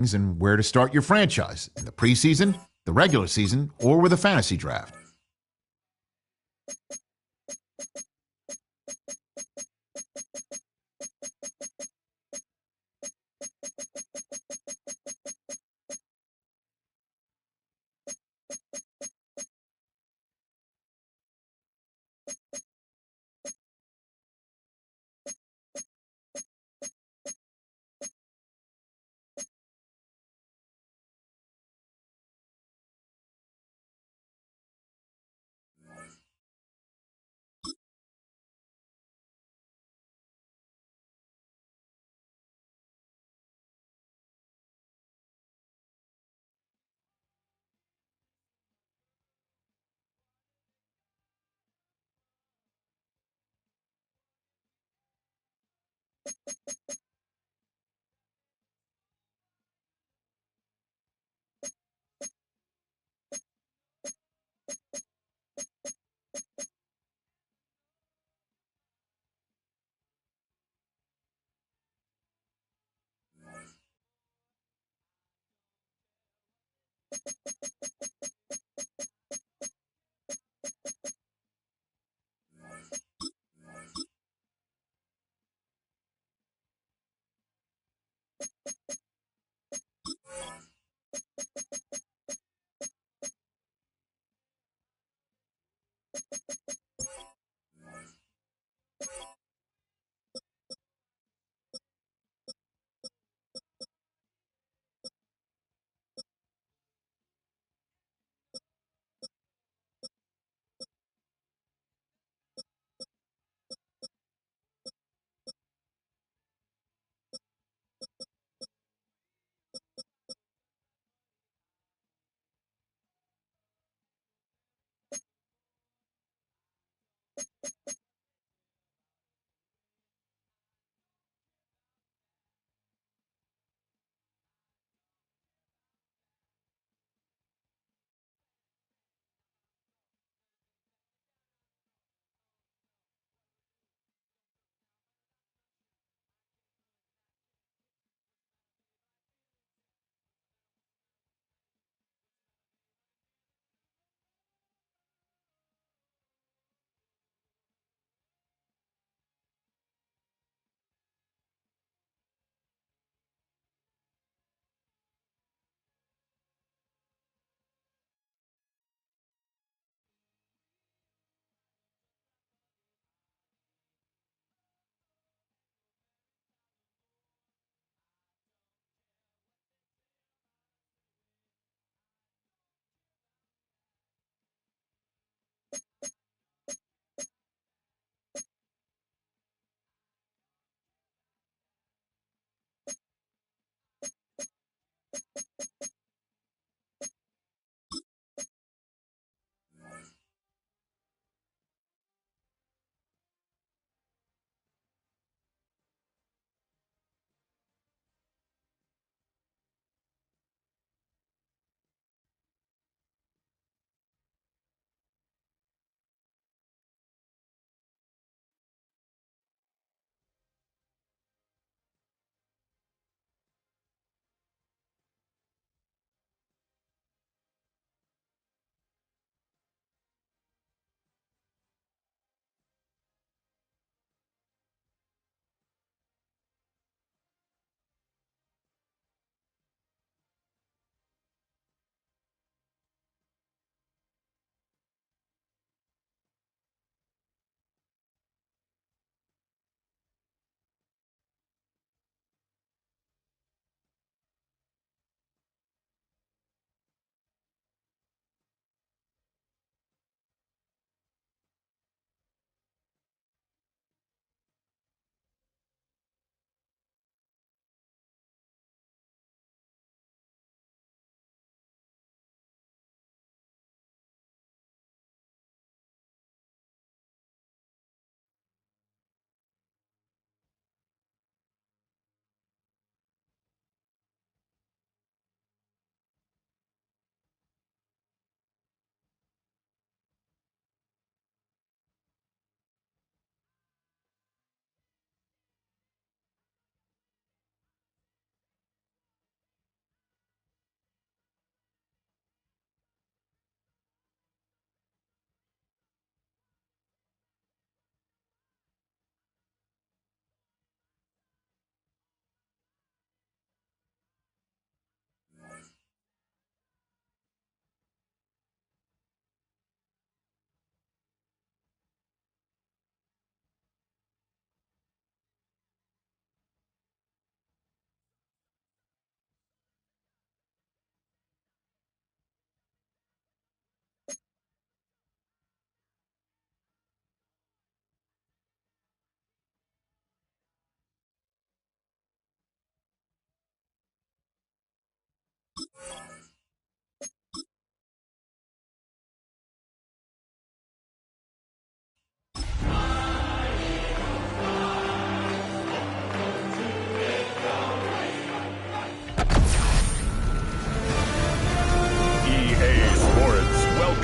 and where to start your franchise in the preseason, the regular season, or with a fantasy draft.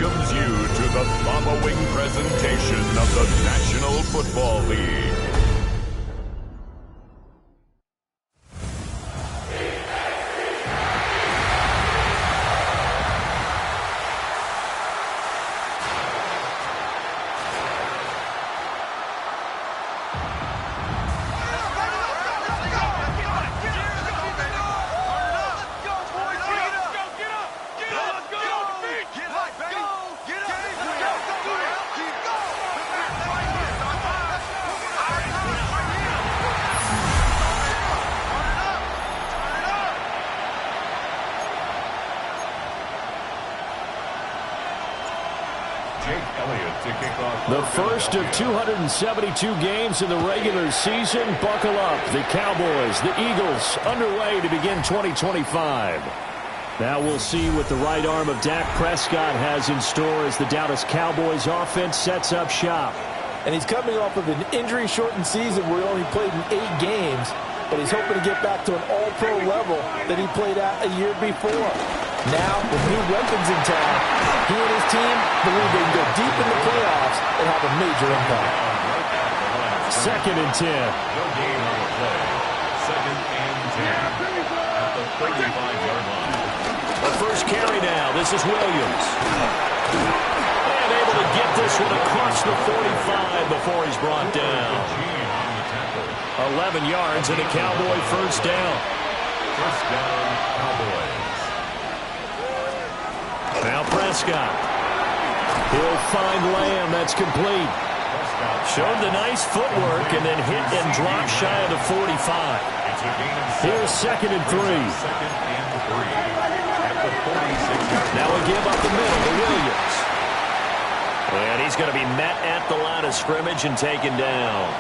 welcomes you to the following presentation of the National Football League. The first of 272 games in the regular season. Buckle up. The Cowboys, the Eagles, underway to begin 2025. Now we'll see what the right arm of Dak Prescott has in store as the Dallas Cowboys offense sets up shop. And he's coming off of an injury-shortened season where he only played in 8 games, but he's hoping to get back to an all-pro level that he played at a year before. Now, with new weapons in town, he and his team believe they can go deep in the playoffs and have a major impact. 2nd and 10. No gain on the play. 2nd and 10 at the 35-yard line. The first carry now. This is Williams. And able to get this one across the 45 before he's brought down. 11 yards and a Cowboy first down. First down, Cowboys. Now Prescott. He'll find Lamb. That's complete. Showed the nice footwork and then hit and drop shy of the 45. Here's 2nd and 3. Now we give up the middle to Williams. And he's going to be met at the line of scrimmage and taken down.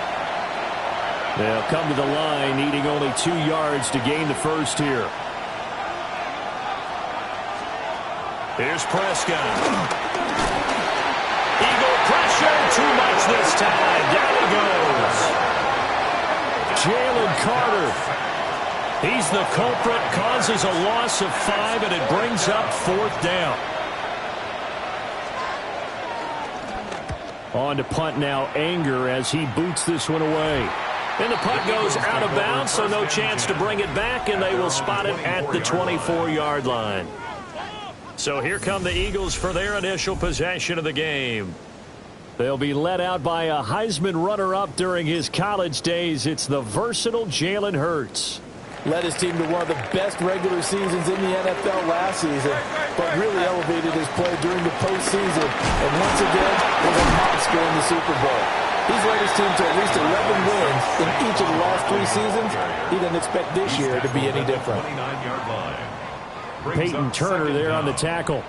They'll come to the line, needing only 2 yards to gain the first here. Here's Prescott. Eagle pressure, too much this time. Down he goes. Jalen Carter. He's the culprit, causes a loss of 5, and it brings up 4th down. On to punt now, Anger, as he boots this one away. And the punt goes out of bounds, so no chance to bring it back, and they will spot it at the 24-yard line. So here come the Eagles for their initial possession of the game. They'll be led out by a Heisman runner-up during his college days. It's the versatile Jalen Hurts. Led his team to one of the best regular seasons in the NFL last season, but really elevated his play during the postseason, and once again was a monster in the Super Bowl. He's led his team to at least 11 wins in each of the last 3 seasons. He doesn't expect this year to be any different. Peyton Turner there on the tackle.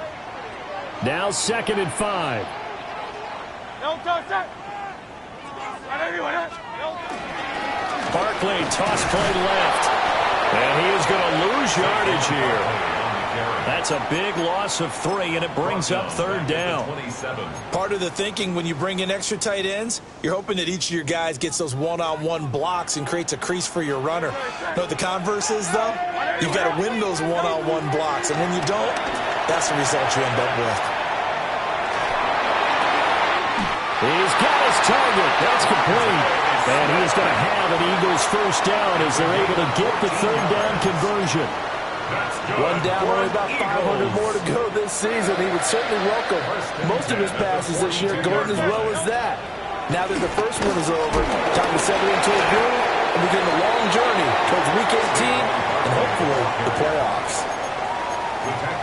Now 2nd and 5. Barkley, toss play left. And he is going to lose yardage here. That's a big loss of 3, and it brings up 3rd down. Part of the thinking when you bring in extra tight ends, you're hoping that each of your guys gets those one-on-one blocks and creates a crease for your runner. Know what the converse is, though? You've got to win those one-on-one blocks, and when you don't, that's the result you end up with. He's got his target. That's complete. And he's going to have an Eagles first down as they're able to get the 3rd down conversion. One down, only about 500 more to go this season. He would certainly welcome most of his passes this year going as well as that. Now that the first one is over, time to settle into a groove and begin the long journey towards Week 18 and hopefully the playoffs.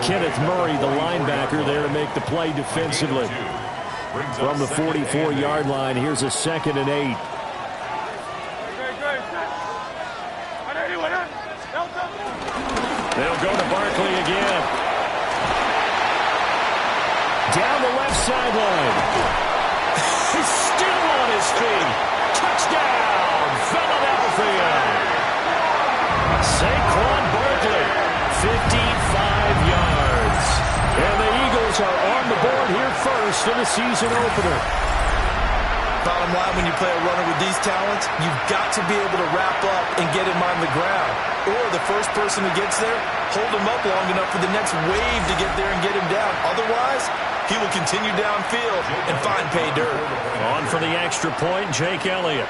Kenneth Murray, the linebacker, there to make the play defensively. From the 44-yard line, here's a 2nd and 8. They'll go to Barkley again. Down the left sideline. He's still on his feet. Touchdown, Philadelphia. Saquon Barkley, 55 yards. And the Eagles are on the board here first in the season opener. Bottom line, when you play a runner with these talents, you've got to be able to wrap up and get him on the ground. Or the first person who gets there, hold him up long enough for the next wave to get there and get him down. Otherwise, he will continue downfield and find pay dirt. On for the extra point, Jake Elliott.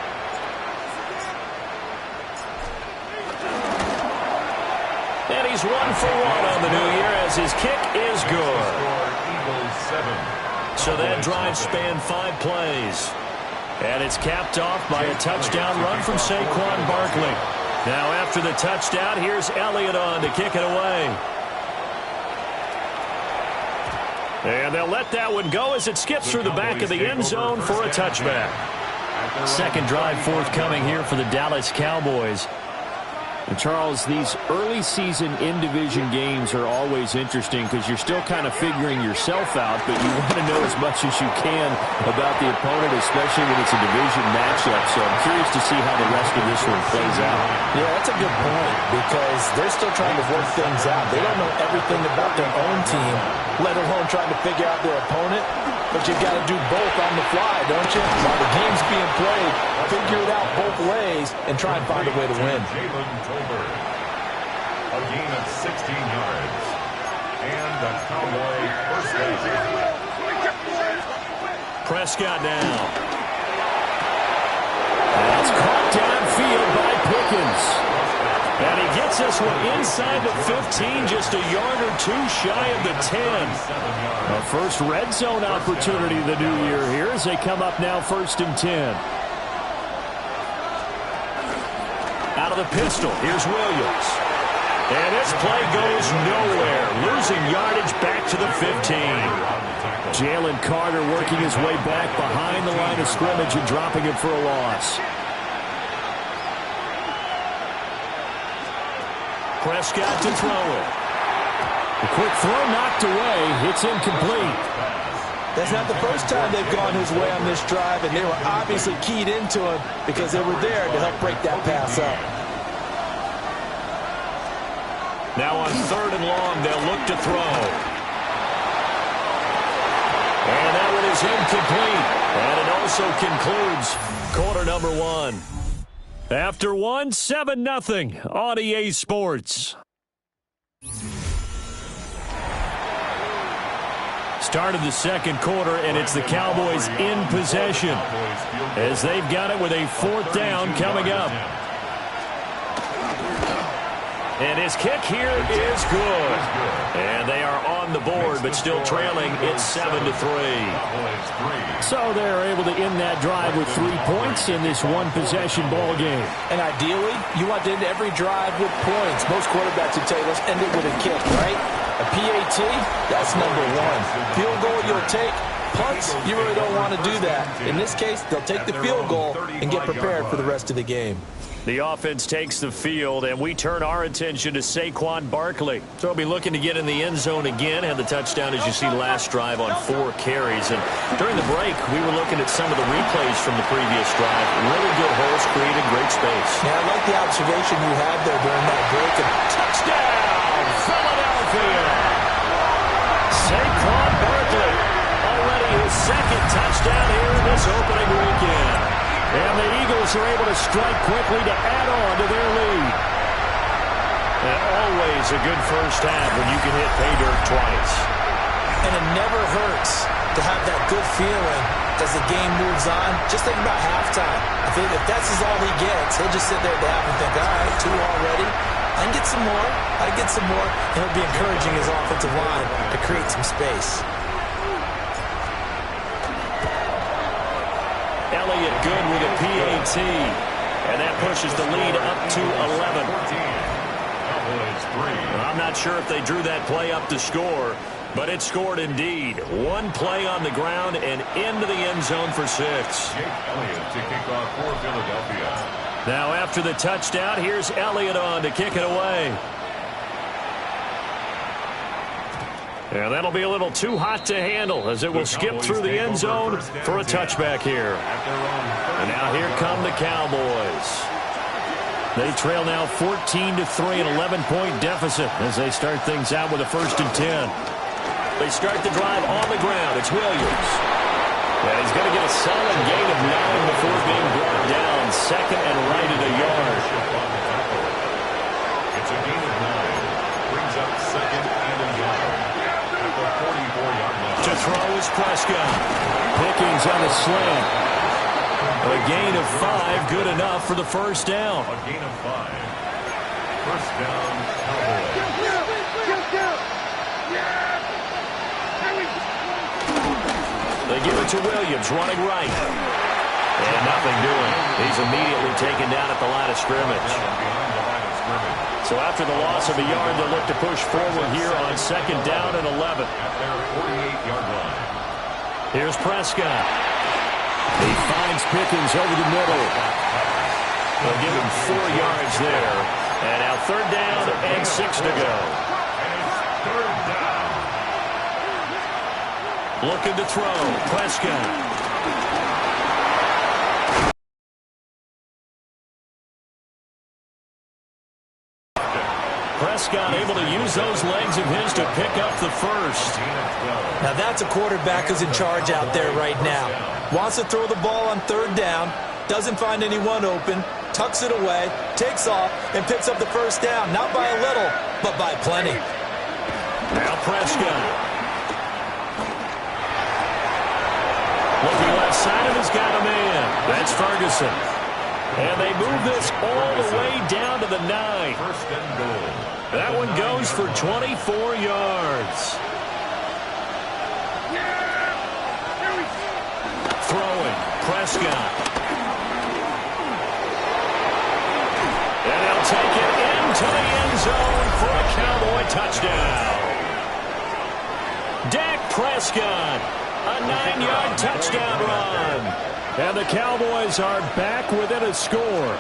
And he's 1 for 1 on the new year as his kick is good. So that drive spanned 5 plays. And it's capped off by a touchdown run from Saquon Barkley. Now after the touchdown, here's Elliott on to kick it away. And they'll let that one go as it skips through the back of the end zone for a touchback. Second drive forthcoming here for the Dallas Cowboys. And Charles, these early season in-division games are always interesting because you're still kind of figuring yourself out, but you want to know as much as you can about the opponent, especially when it's a division matchup. So I'm curious to see how the rest of this one plays out. Yeah, that's a good point because they're still trying to work things out. They don't know everything about their own team, let alone trying to figure out their opponent. But you've got to do both on the fly, don't you? While the game's being played, figure it out both ways and try and find a way to win. A gain of 16 yards. And the Cowboy first down. Prescott now. That's caught downfield by Pickens. And he gets this one inside the 15, just a yard or two shy of the 10. A first red zone opportunity the new year here as they come up now 1st and 10. Out of the pistol, here's Williams. And this play goes nowhere, losing yardage back to the 15. Jalen Carter working his way back behind the line of scrimmage and dropping it for a loss. Prescott to throw it. A quick throw knocked away. It's incomplete. That's not the first time they've gone his way on this drive, and they were obviously keyed into him because they were there to help break that pass up. Now on 3rd and long, they'll look to throw. And that one is incomplete. And it also concludes quarter number 1. After 1, 7-0 on EA Sports. Start of the second quarter, and it's the Cowboys in possession as they've got it with a 4th down coming up. And his kick here is good. And they are on the board, but still trailing. It's 7-3. So they're able to end that drive with 3 points in this one-possession ball game. And ideally, you want to end every drive with points. Most quarterbacks would tell you, let's end it with a kick, right? A PAT, that's number 1. Field goal you'll take. Punts, you really don't want to do that. In this case, they'll take the field goal and get prepared for the rest of the game. The offense takes the field, and we turn our attention to Saquon Barkley. So he'll be looking to get in the end zone again. Had the touchdown, as you see, last drive on 4 carries. And during the break, we were looking at some of the replays from the previous drive. Really good holes created, great space. Yeah, I like the observation you had there during that break. And touchdown, Philadelphia! Saquon Barkley, already his 2nd touchdown here in this opening weekend. And the Eagles are able to strike quickly to add on to their lead. And always a good first half when you can hit pay dirt twice. And it never hurts to have that good feeling as the game moves on. Just think about halftime. I think if that's all he gets, he'll just sit there at the half and think, all right, 2 already. I can get some more. I can get some more. And he'll be encouraging his offensive line to create some space. Elliott good with a PAT, and that pushes the lead up to 11. I'm not sure if they drew that play up to score, but it scored indeed. 1 play on the ground and into the end zone for 6. Jake Elliott to kick off for Philadelphia. Now after the touchdown, here's Elliott on to kick it away. And that'll be a little too hot to handle as it will skip through the end zone for a touchback here. And now here come the Cowboys. They trail now 14-3, an 11-point deficit as they start things out with a 1st and 10. They start the drive on the ground. It's Williams. Yeah, he's going to get a solid gain of 9 before being brought down. Second and right at a yard. It's a gain of 9. Brings up second and a yard at the 44-yard line. To throw is Prescott. Pickens on the slant. A gain of 5, good enough for the first down. A gain of 5. First down, Cowboys. They give it to Williams, running right. And nothing doing. He's immediately taken down at the line of scrimmage. So after the loss of a yard, they'll look to push forward here on second down and 11. At their 48-yard line. Here's Prescott. He finds Pickens over the middle. They'll give him 4 yards there. And now third down and 6 to go. Third down. Looking to throw. Prescott. Prescott able to use those legs of his to pick up the first. Now that's a quarterback who's in charge out there right now. Wants to throw the ball on third down, doesn't find anyone open, tucks it away, takes off, and picks up the first down. Not by a little, but by plenty. Now Prescott. Looking left side of, has got a man. That's Ferguson. And they move this all the way down to the 9. First and goal. That one goes for 24 yards. Throwing, Prescott. And they'll take it into the end zone for a Cowboy touchdown. Dak Prescott, a 9-yard touchdown run. And the Cowboys are back within a score.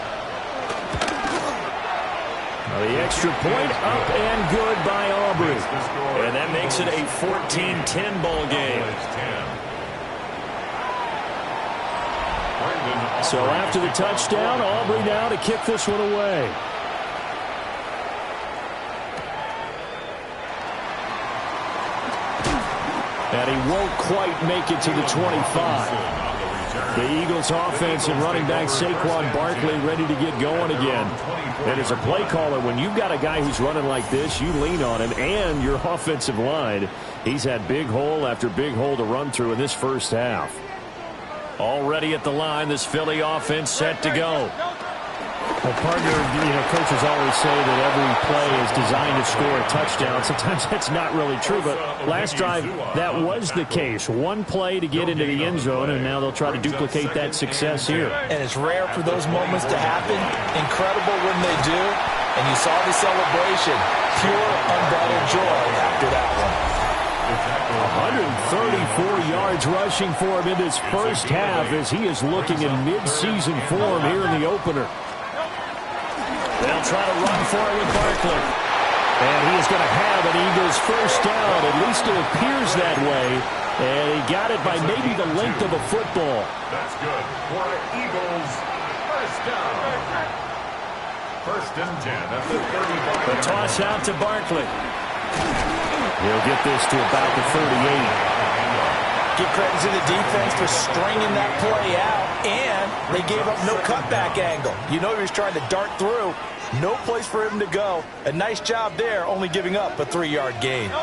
The extra point up and good by Aubrey. And that makes it a 14-10 ball game. So after the touchdown, Aubrey now to kick this one away. And he won't quite make it to the 25. The Eagles offense and running back Saquon Barkley ready to get going again. And as a play caller, when you've got a guy who's running like this, you lean on him and your offensive line. He's had big hole after big hole to run through in this first half. Already at the line, this Philly offense set to go. Well, partner, coaches always say that every play is designed to score a touchdown. Sometimes that's not really true, but last drive, that was the case. One play to get into the end zone, and now they'll try to duplicate that success here. And it's rare for those moments to happen. Incredible when they do. And you saw the celebration. Pure, unbridled joy after that one. 134 yards rushing for him in this first half as he is looking in mid-season form here in the opener. They'll try to run for it with Barkley. And he is going to have an Eagles first down. At least it appears that way. And he got it by maybe the length of a football. That's good for Eagles first down. First and 10 at the 35. The toss out to Barkley. He'll get this to about the 38. Give credit to the defense for stringing that play out, and they gave up no cutback angle. You know he was trying to dart through. No place for him to go. A nice job there, only giving up a 3-yard gain. On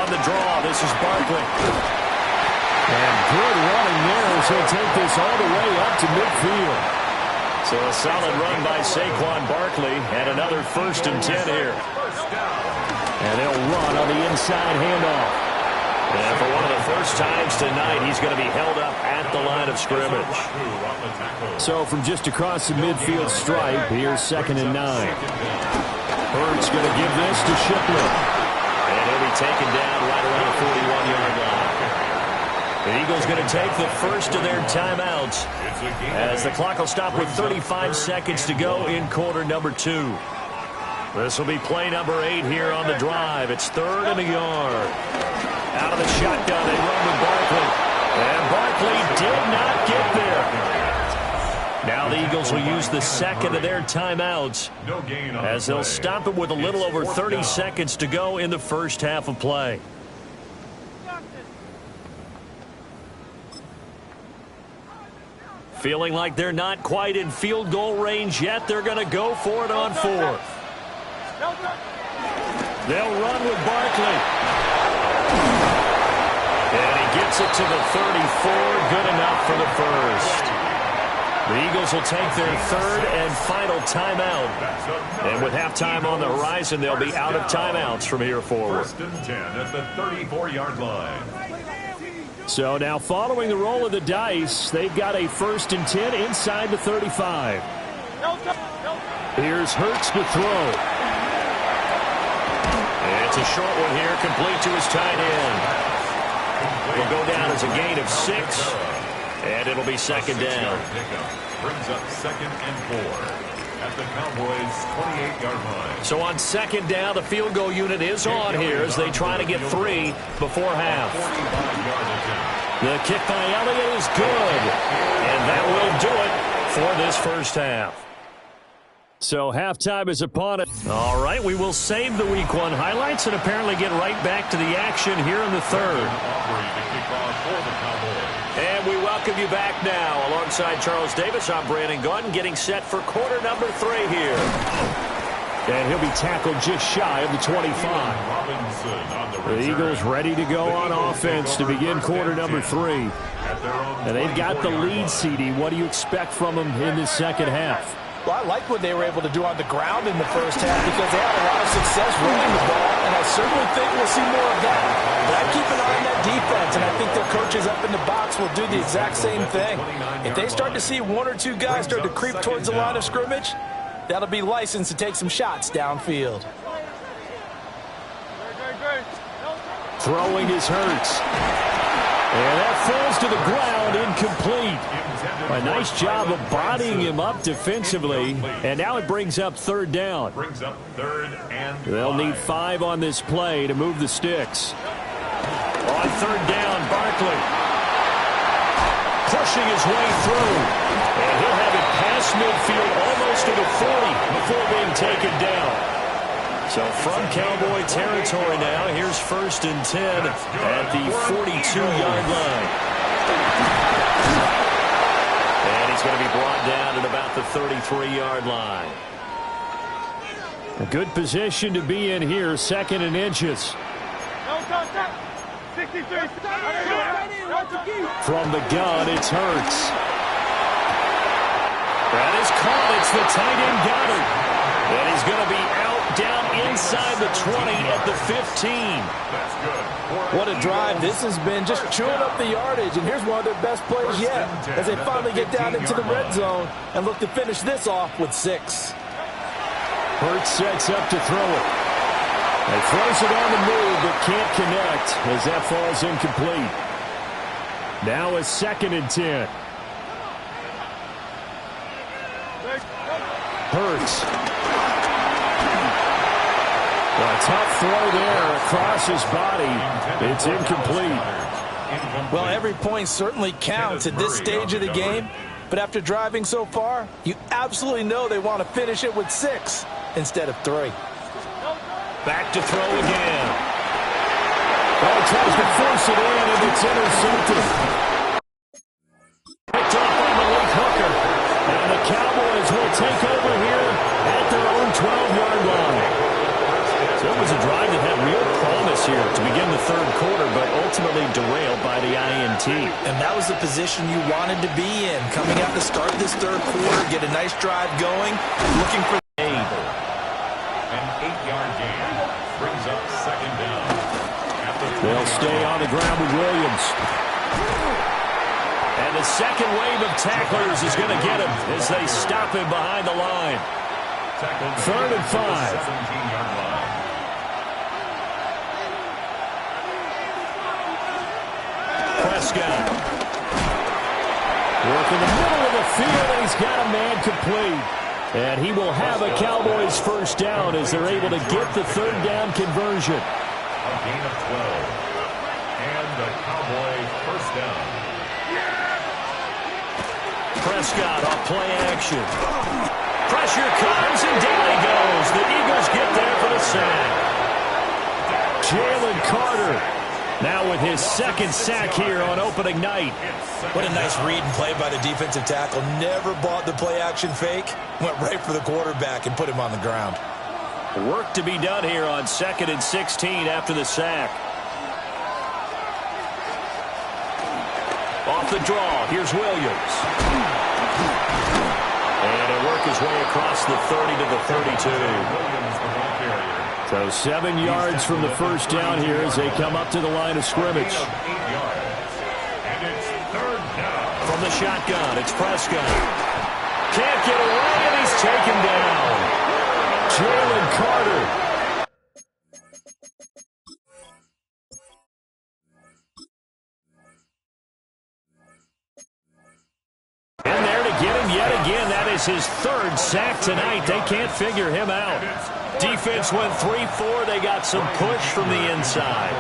the draw, this is Barkley. And good running there as he'll take this all the way up to midfield. So a solid run by Saquon Barkley and another first and 10 here. And they'll run on the inside handoff. And for one of the first times tonight, he's going to be held up at the line of scrimmage. So from just across the midfield stripe, here's second and 9. Hurts going to give this to Shipley. And he'll be taken down right around the 41-yard line. The Eagles going to take the first of their timeouts as the clock will stop with 35 seconds to go in quarter number 2. This will be play number 8 here on the drive. It's third and a yard. Out of the shotgun, they run with Barkley. And Barkley did not get there. Now the Eagles will use the second of their timeouts as they'll stop it with a little over 30 seconds to go in the first half of play. Feeling like they're not quite in field goal range yet. They're going to go for it on fourth. They'll run with Barkley. And he gets it to the 34. Good enough for the first. The Eagles will take their third and final timeout. And with halftime on the horizon, they'll be out of timeouts from here forward. First and 10 at the 34-yard line. So now following the roll of the dice, they've got a 1st and 10 inside the 35. Here's Hurts to throw. It's a short one here, complete to his tight end. Will go down as a gain of 6, and it'll be second down. Brings up 2nd and 4 at the Cowboys' 28-yard line. So on second down, the field goal unit is on here as they try to get 3 before half. The kick by Elliott is good, and that will do it for this first half. So halftime is upon it. All right, we will save the Week 1 highlights and apparently get right back to the action here in the third. And we welcome you back now. Alongside Charles Davis, I'm Brandon Gaudin, getting set for quarter number 3 here. And he'll be tackled just shy of the 25. The Eagles ready to go on offense to begin quarter number 3. And they've got the lead, CD. What do you expect from them in this second half? Well, I like what they were able to do on the ground in the first half because they had a lot of success running the ball, and I certainly think we'll see more of that. But I keep an eye on that defense, and I think their coaches up in the box will do the exact same thing. If they start to see 1 or 2 guys start to creep towards the line of scrimmage, that'll be licensed to take some shots downfield. Throwing is Hurts. And that falls to the ground, incomplete. A nice job of bodying him up defensively, and now it brings up 3rd down. They'll need 5 on this play to move the sticks. On 3rd down, Barkley pushing his way through, and he'll have it past midfield almost to the 40 before being taken down. So from Cowboy territory now, here's 1st and 10 at the 42-yard line. And he's going to be brought down at about the 33-yard line. A good position to be in here, 2nd and inches. From the gun, it's Hurts. That is caught. It's the tight end got it. And he's going to be out down inside the 20 at the 15. What a drive this has been, just chewing up the yardage. And here's one of their best plays yet as they finally get down into the red zone and look to finish this off with 6. Hurts sets up to throw it. He throws it on the move but can't connect as that falls incomplete. Now a 2nd and 10. Hurts. A tough throw there across his body. It's incomplete. Well, every point certainly counts at this stage of the game. But after driving so far, you absolutely know they want to finish it with 6 instead of 3. Back to throw again. Well, tries to force it in, and it's intercepted. Picked off by Malik Hooker. And the Cowboys will take over here at their own 12-yard line. So it was a drive that had real promise here to begin the third quarter, but ultimately derailed by the INT. And that was the position you wanted to be in. Coming out to start this third quarter, get a nice drive going, looking for an 8-yard gain brings up 2nd down. They'll stay on the ground with Williams. And the second wave of tacklers is going to get him as they stop him behind the line. 3rd and 5. 17-yard line. Prescott. Work in the middle of the field, and he's got a man complete. And he will have a Cowboys first down as they're able to get the 3rd down conversion. A gain of 12. And the Cowboys first down. Prescott off play action. Pressure comes, and down he goes. The Eagles get there for the sack. Jalen Carter Now with his second sack here on opening night. What a nice read and play by the defensive tackle. Never bought the play-action fake. Went right for the quarterback and put him on the ground. Work to be done here on 2nd and 16 after the sack. Off the draw, here's Williams. And he'll work his way across the 30 to the 32. So 7 yards from the first down here as they come up to the line of scrimmage. From the shotgun, it's Prescott. Can't get away, and he's taken down. Jalen Carter. And there to get him yet again. That is his 3rd sack tonight. They can't figure him out. Defense went 3-4. They got some push from the inside.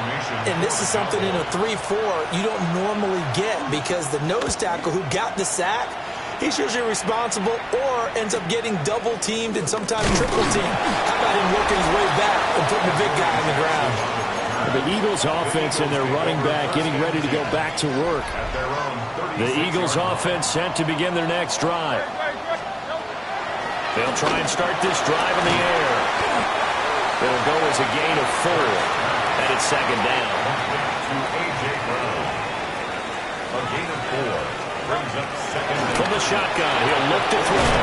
And this is something in a 3-4 you don't normally get because the nose tackle who got the sack, he's usually responsible or ends up getting double-teamed and sometimes triple-teamed. How about him working his way back and putting the big guy on the ground? The Eagles offense and their running back getting ready to go back to work. The Eagles offense set to begin their next drive. They'll try and start this drive in the air. It'll go as a gain of 4. And it's 2nd down. A gain of 4 brings up 2nd down. From the shotgun, he'll look to throw.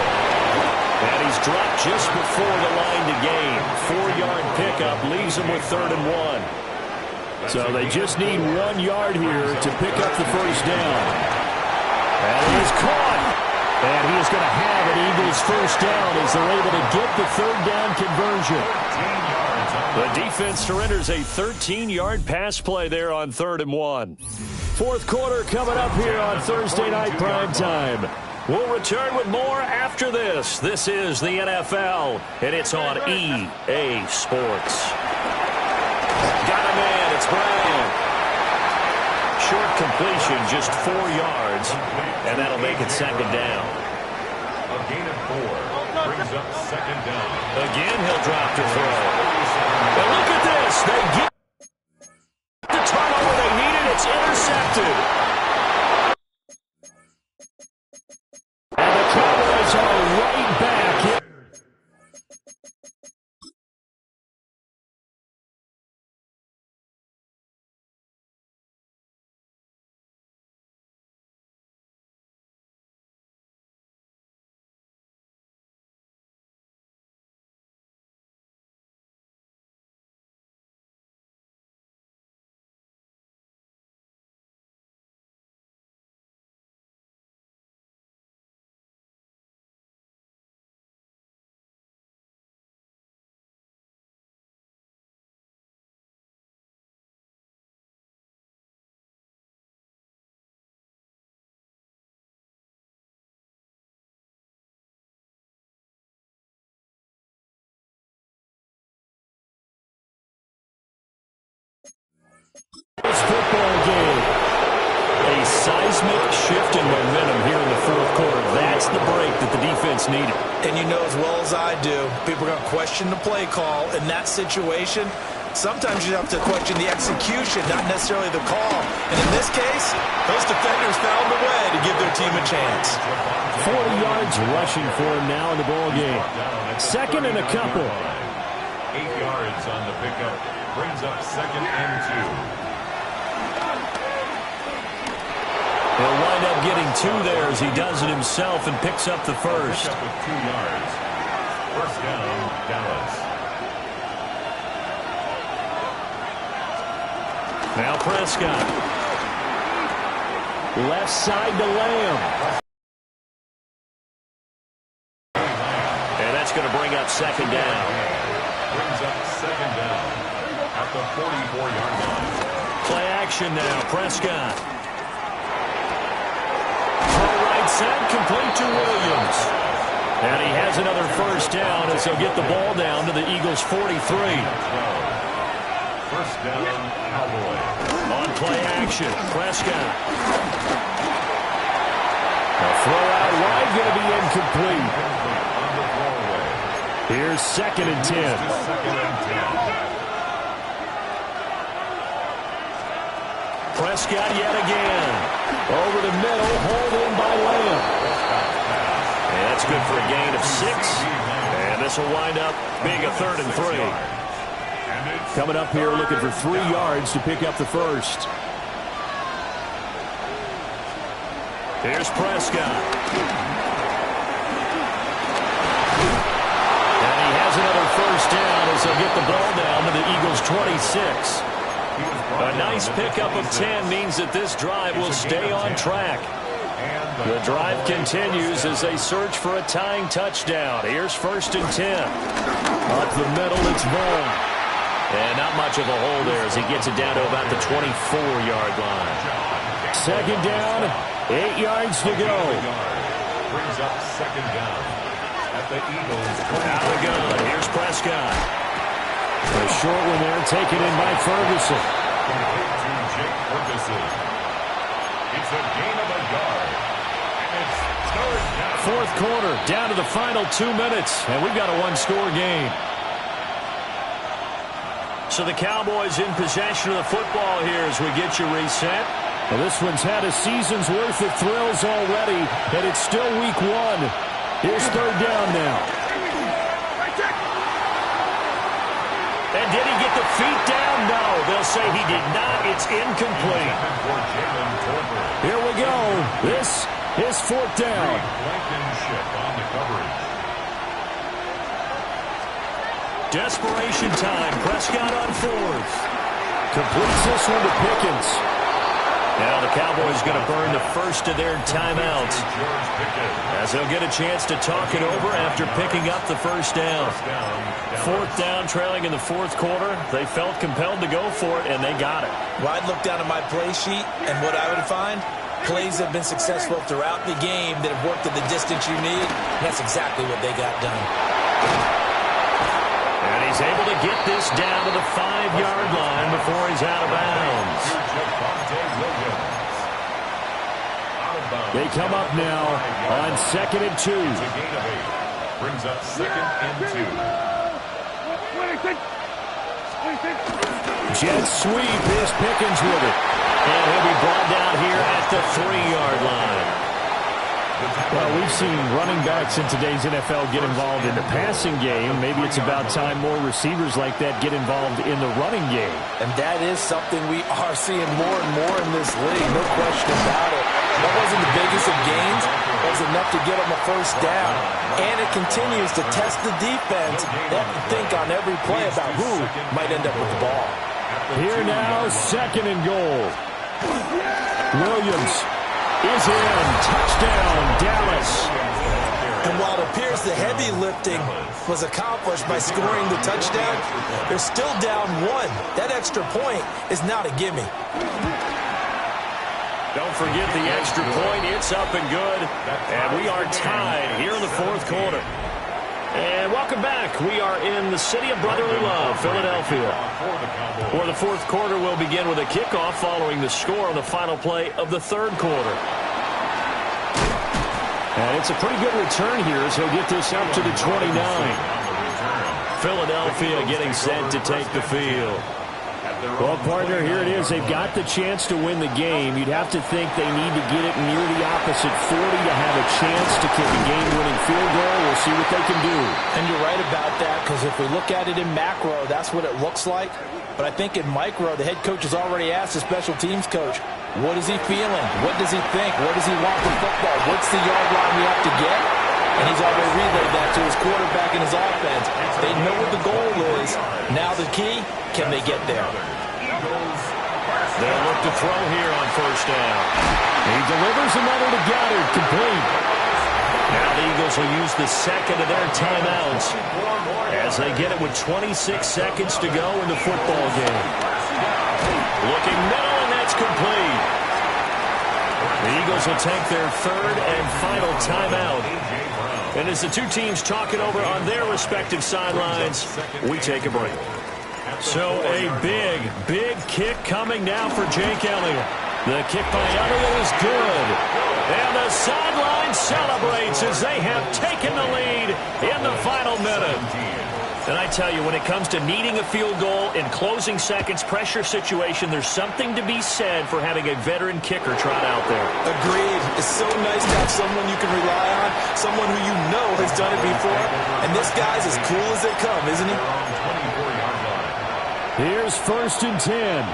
And he's dropped just before the line to gain. 4-yard pickup leaves him with 3rd and 1. So they just need 1 yard here to pick up the first down. And he's caught. And he is going to have an Eagles first down as they're able to get the 3rd down conversion. The defense surrenders a 13-yard pass play there on 3rd and 1. 4th quarter coming up here on Thursday Night Primetime. We'll return with more after this. This is the NFL, and it's on EA Sports. Got a man, it's Brown. Short completion, just 4 yards, and that'll make it 2nd down. A gain of 4 brings up 2nd down. Again, he'll drop to throw. But look at this. They get the turnover they needed. It's intercepted. And the Cowboys are right back. Football game. A seismic shift in momentum here in the 4th quarter. That's the break that the defense needed. And you know as well as I do, people are going to question the play call in that situation. Sometimes you have to question the execution, not necessarily the call. And in this case, those defenders found a way to give their team a chance. 40 yards rushing for him now in the ball game. 2nd and a couple. 8 yards on the pickup brings up 2nd and 2. He'll wind up getting 2 there as he does it himself and picks up the first. With 2 yards. First down, Dallas. Now Prescott. Left side to Lamb. And that's going to bring up 2nd down. Brings up 2nd down at the 44-yard line. Play action now. Prescott. Right side complete to Williams. And he has another first down as he'll get the ball down to the Eagles' 43. First down, Cowboys. On play action, Prescott. A throw out wide going to be incomplete. On the throwaway. Here's 2nd and 10. 2nd and 10. Prescott yet again. Over the middle, hold in by Lamb. And that's good for a gain of 6. And this will wind up being a 3rd and 3. Coming up here looking for 3 yards to pick up the first. Here's Prescott. And he has another first down as they'll get the ball down to the Eagles' 26. A nice pickup of 10 means that this drive will stay on track. The drive continues as they search for a tying touchdown. Here's 1st and 10. Up the middle, it's Vaughn. And not much of a hole there as he gets it down to about the 24-yard line. 2nd down, 8 yards to go. Brings up 2nd down at the Eagles. Out of the gun. Here's Prescott. A short one there, taken in by Ferguson. Complete to Jake Ferguson. It's a gain of a yard. And it's 3rd down. 4th quarter, down to the final 2 minutes, and we've got a 1-score game. So the Cowboys in possession of the football here as we get you reset. Well, this one's had a season's worth of thrills already, and it's still week 1. Here's 3rd down now. And did he get the feet down? No, they'll say he did not. It's incomplete. Here we go. This is 4th down. Blankenship on the coverage. Desperation time. Prescott on 4th. Completes this one to Pickens. Now the Cowboys going to burn the first of their timeouts as they'll get a chance to talk it over after picking up the first down. 4th down, trailing in the 4th quarter. They felt compelled to go for it, and they got it. Well, I'd look down at my play sheet, and what I would find, plays that have been successful throughout the game that have worked at the distance you need. That's exactly what they got done. And he's able to get this down to the 5-yard line before he's out of bounds. They come up now on 2nd and 2. Brings up 2nd and 2. Jet sweep. Here's Pickens with it. And he'll be brought down here at the 3-yard line. Well, we've seen running backs in today's NFL get involved in the passing game. Maybe it's about time more receivers like that get involved in the running game. And that is something we are seeing more and more in this league, no question about it. That wasn't the biggest of gains. That was enough to get them a first down. And it continues to test the defense. They have to think on every play about who might end up with the ball. Here now, 2nd and goal. Williams is in. Touchdown, Dallas. And while it appears the heavy lifting was accomplished by scoring the touchdown, they're still down 1. That extra point is not a gimme. Don't forget the extra point. It's up and good. And we are tied here in the 4th quarter. And welcome back. We are in the city of brotherly love, Philadelphia. For the 4th quarter, we'll begin with a kickoff following the score on the final play of the 3rd quarter. And it's a pretty good return here as he'll get this up to the 29. Philadelphia getting set to take the field. Well, partner, here it is. They've got the chance to win the game. You'd have to think they need to get it near the opposite 40 to have a chance to kick a game-winning field goal. We'll see what they can do. And you're right about that, because if we look at it in macro, that's what it looks like. But I think in micro, the head coach has already asked the special teams coach, what is he feeling? What does he think? Where does he want the football? What's the yard line we have to get? And he's already relayed that to his quarterback and his offense. They know what the goal is. Now the key, can they get there? They'll look to throw here on 1st down. He delivers another to Goddard, complete. Now the Eagles will use the 2nd of their timeouts as they get it with 26 seconds to go in the football game. Looking middle, and that's complete. The Eagles will take their 3rd and final timeout. And as the two teams talk it over on their respective sidelines, we take a break. So a big, big kick coming now for Jake Elliott. The kick by Elliott is good. And the sideline celebrates as they have taken the lead in the final minute. And I tell you, when it comes to needing a field goal in closing seconds, pressure situation, there's something to be said for having a veteran kicker trot out there. Agreed. It's so nice to have someone you can rely on, someone who you know has done it before. And this guy's as cool as they come, isn't he? Here's 1st and 10.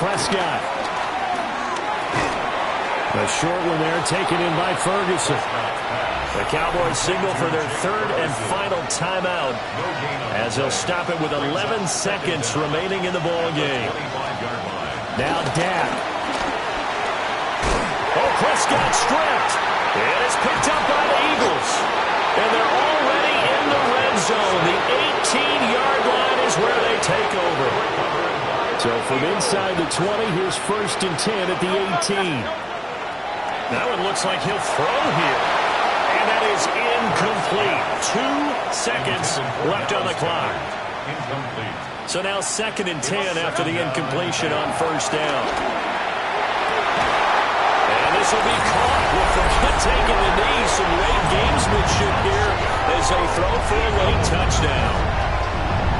Prescott. A short one there, taken in by Ferguson. The Cowboys signal for their 3rd and final timeout as they'll stop it with 11 seconds remaining in the ball game. Now Dak. Oh, Prescott stripped. And it's picked up by the Eagles. And they're already in the red zone. The 18-yard line is where they take over. So from inside the 20, here's 1st and 10 at the 18. That one looks like he'll throw here. And that is incomplete. 2 seconds left on the clock. Incomplete. So now 2nd and 10 after the incompletion on 1st down. And this will be caught with the taking the knee. Some late gamesmanship here as they throw for a late touchdown.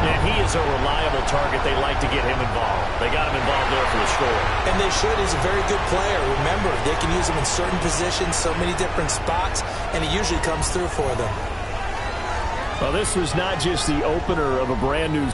And he is a reliable target. They like to get him involved. They got him involved there for the score. And they should. He's a very good player. Remember, they can use him in certain positions, so many different spots, and he usually comes through for them. Well, this was not just the opener of a brand new